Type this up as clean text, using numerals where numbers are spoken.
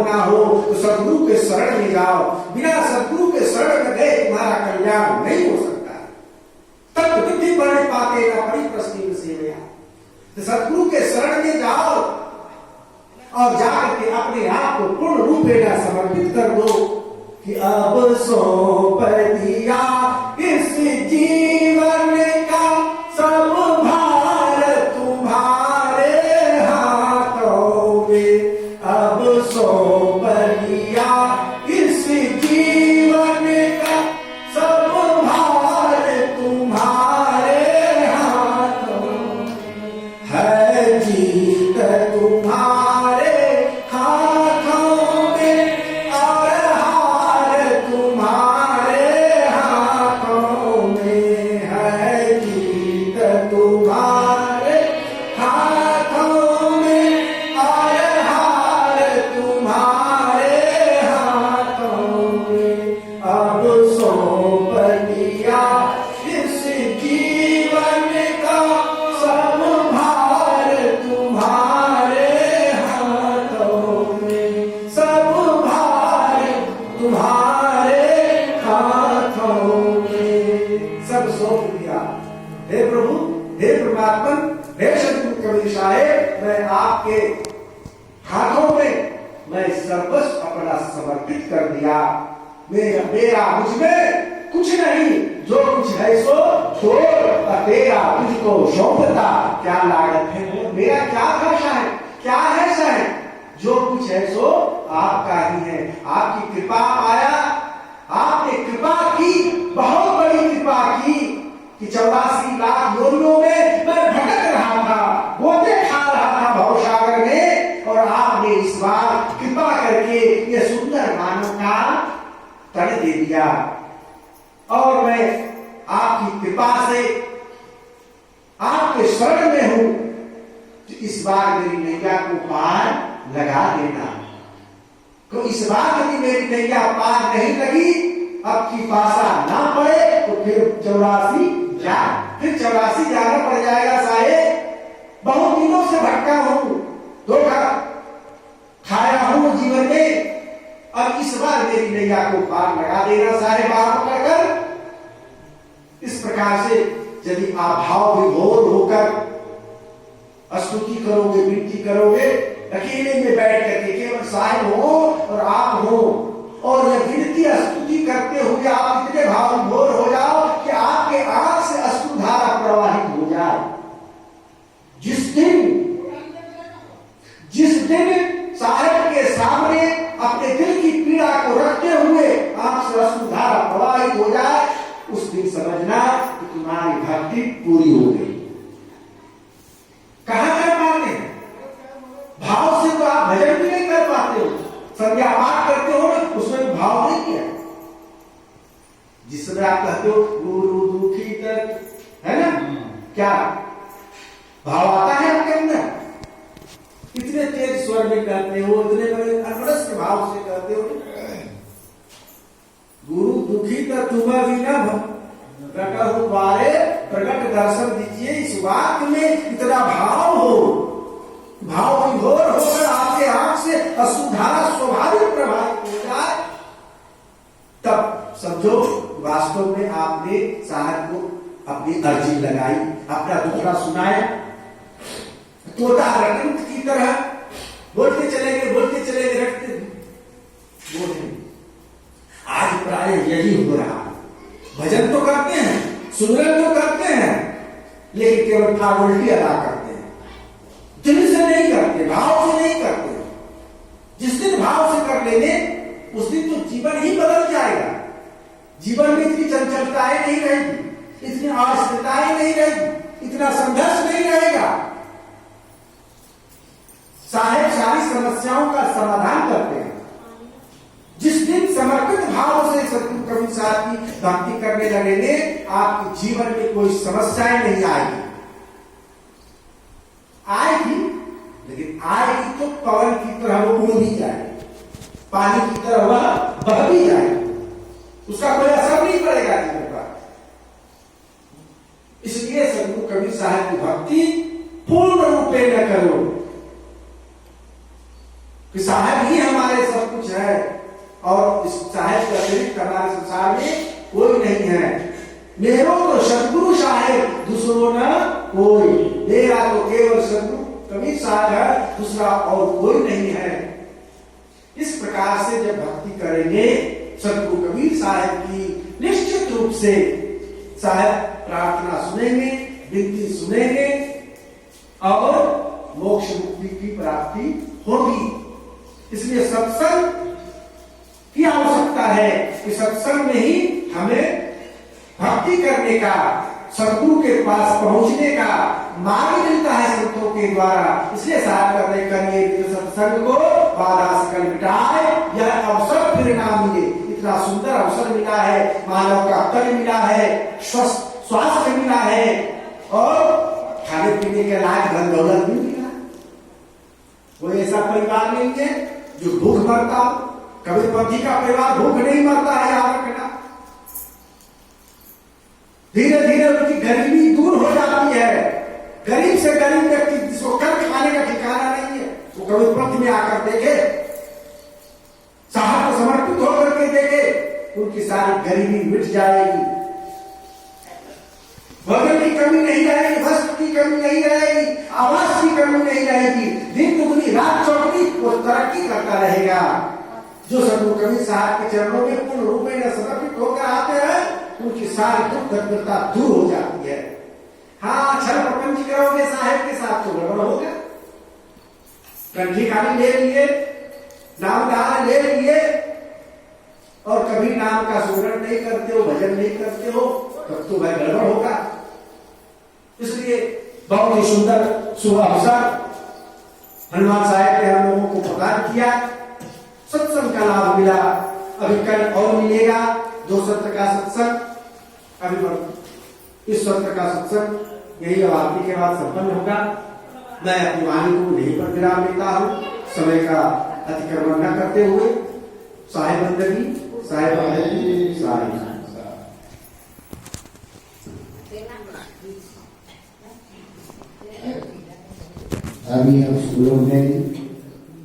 होना हो तो सदगुरु के शरण में जाओ। बिना सदगुरु के शरण में गए तुम्हारा कल्याण नहीं हो सकता। तब विधि पढ़ पाते ना बड़ी प्रश्न से तो सदगुरु के शरण में जाओ और जाकर के अपने आप को पूर्ण रूप में समर्पित कर दो कि अब सौंप दिया इस जीवन का सब भार तुम्हारे हाथों में। अब सौंप दिया इस जीवन का सब भार तुम्हारे हाथों में। है जीत तुम्हारे हाथों में और हार तुम्हारे हाथों में। है जीत तुम्हारे हाथों में और हार तुम्हारे हाथों में। अब सौंप दिया इस जीवन का सब भार तुम्हारे हाथों में। सब भार तुम्हारे हाथों में। सब सौंप दिया। हे प्रभु, हे परमात्मा, हे सदगुरु कबीर साहेब, मैं आपके हाथों में मैं सर्वस्व अपना समर्पित कर दिया। मेरा मुझमें कुछ नहीं, जो कुछ है सो छोड़ और तेरा तुझको सौंपता। क्या लागत है, मेरा क्या भाषा है, क्या है साहेब, जो कुछ है सो आपका ही है। आपकी कृपा आया, आपने कृपा की, बहुत बड़ी कृपा की कि 84 लाख योनियों में मैं भटक रहा था, गोते खा रहा था भवसागर में, और आपने इस बार कृपा करके ये सुंदर मानव का तड़ दे दिया। और मैं आपकी कृपा से आपके शरण में हूं, तो इस बार मेरी नैया को पार लगा देना। तो इस बार यदि मेरी नैया पार नहीं लगी, अब की पासा ना पड़े तो फिर 84 फिर 84 जाना पड़ जाएगा साहेब। बहुत दिनों से भटका हूं, धोखा खाया हूं जीवन में। अब इस बार मेरी नैया को पार लगा देना साहेब आप पकड़कर। इस प्रकार से यदि आप भाव विभोर होकर स्तुति करोगे, विनती करोगे, अकेले में बैठ करके केवल साहेब हो और आप हो, और यह विनती स्तुति करते हुए आप इतने भाव विभोर हो जाओ कि आपके आंख से अश्रुधारा प्रवाहित हो जाए। जिस दिन साहेब के सामने अपने दिल की पीड़ा को रखते हुए आंख से अश्रुधारा प्रवाहित हो जाए, उस दिन समझना कि तुम्हारी भक्ति पूरी हो गई। कहां कर पाते हैं? भाव से तो आप भजन भी नहीं कर पाते हो। संध्या पाठ करते हो ना, उसमें भाव नहीं किया। जिसमें आप कहते हो गुरु दुखी तक, है ना, क्या भाव आता है आपके अंदर? इतने तेज स्वर में कहते हो, इतने बड़े अनवरस के भाव से कहते हो। गुरु दुखी तक तुम्हें भी ना प्रकट द्वारे प्रकट दर्शन दीजिए। इस वाक्य में इतना भाव हो, भाव विभोर होकर आपके आंख से अश्रुधारा स्वाभाविक प्रभावित हो जाए, तब समझो वास्तव में आपने साहब को अपनी अर्जी लगाई, अपना दुखड़ा सुनाया। तोता रटंत की तरह बोलते चलेंगे रटते बोलते। आज प्राय यही हो रहा है। भजन तो करते हैं, सुमिरन तो करते हैं, लेकिन केवल फॉर्मेलिटी अदा करते हैं, दिल से नहीं करते, भाव से नहीं करते। जिस दिन भाव से कर लेंगे उस दिन तो जीवन ही बदल जाएगा। जीवन में इतनी चंचलताएं नहीं रहेगी, इतनी अस्थिरताएं नहीं रहेगी, इतना संघर्ष नहीं रहेगा। साहेब सारी समस्याओं का समाधान करते हैं। जिस दिन समर्पित भाव से सदगुरु कबीर साहब की भक्ति करने लगेंगे, आपके जीवन में कोई समस्याएं नहीं आएगी। आएगी, लेकिन आएगी तो पवन की तरह वो उड़ भी जाएगी, पानी की तरह वह बह भी जाएगी, उसका कोई असर नहीं पड़ेगा जीवन पर। इसलिए सदगुरु कबीर साहब की भक्ति पूर्ण रूप में न करो कि साहब ही हमारे सब और इस साहेब का अतिरिक्त हमारे संसार में कोई नहीं है। मेरो तो सदगुरु साहेब दूसरो न कोई, मेरा तो केवल सदगुरु कबीर साहब है, दूसरा और कोई नहीं है। इस प्रकार से जब भक्ति करेंगे सदगुरु कबीर साहब की, निश्चित रूप से साहब प्रार्थना सुनेंगे, विनती सुनेंगे और मोक्ष मुक्ति की प्राप्ति होगी। इसलिए सत्संग की आवश्यकता है कि सत्संग में ही हमें भक्ति करने का, सदगुरु के पास पहुंचने का मार्ग मिलता है संतों के द्वारा। इसलिए साहब कहते करिए सत्संग को बाधा से कल मिटाए, यह अवसर फिर ना मिले। इतना सुंदर अवसर मिला है, मानव का तन मिला है, स्वास्थ्य मिला है और खाने पीने के लायक धन दौलत भी मिला। कोई ऐसा परिवार नहीं है जो भूख मरता हो। कबीरपंथी का परिवार भूख नहीं मरता है, याद रखना। धीरे धीरे उनकी गरीबी दूर हो जाती है। गरीब से गरीब व्यक्ति जिसको कर खाने का ठिकाना नहीं है, वो कबीरपंथी में आकर देखे, साहब को समर्पित होकर के देखे, उनकी सारी गरीबी मिट जाएगी। भोजन की कमी नहीं रहेगी, वस्त्र की कमी नहीं रहेगी, आवास की कमी नहीं रहेगी। दिन दुगनी रात चौगुनी वो तरक्की करता रहेगा। जो सदगुरु कबीर साहब के चरणों में पूर्ण रूप में समर्पित होकर आते हैं, उनकी सारी दुख दरिद्रता दूर हो जाती है। हाँ, छल प्रपंच करोगे साहेब के साथ तो गड़बड़ होगा। कंठी खाली ले लिए, नाम दान ले लिए और कभी नाम का सुमरण नहीं करते हो, भजन नहीं करते हो, तब तो वह गड़बड़ होगा। इसलिए बहुत ही सुंदर शुभ अवसर हनुमान साहब ने हम लोगों को प्रदान किया। सत्संग का लाभ मिला, अभी कल और मिलेगा 2 सत्र का सत्संग। अभी इस सत्र का सत्संग यही आरती के बाद संपन्न होगा। मैं अपनी वाणी को यहीं पर विराम देता हूँ, समय का अतिक्रमण न करते हुए। साहेब बंदगी, साहेब बंदगी, साहेब। अभी हम स्कूलों में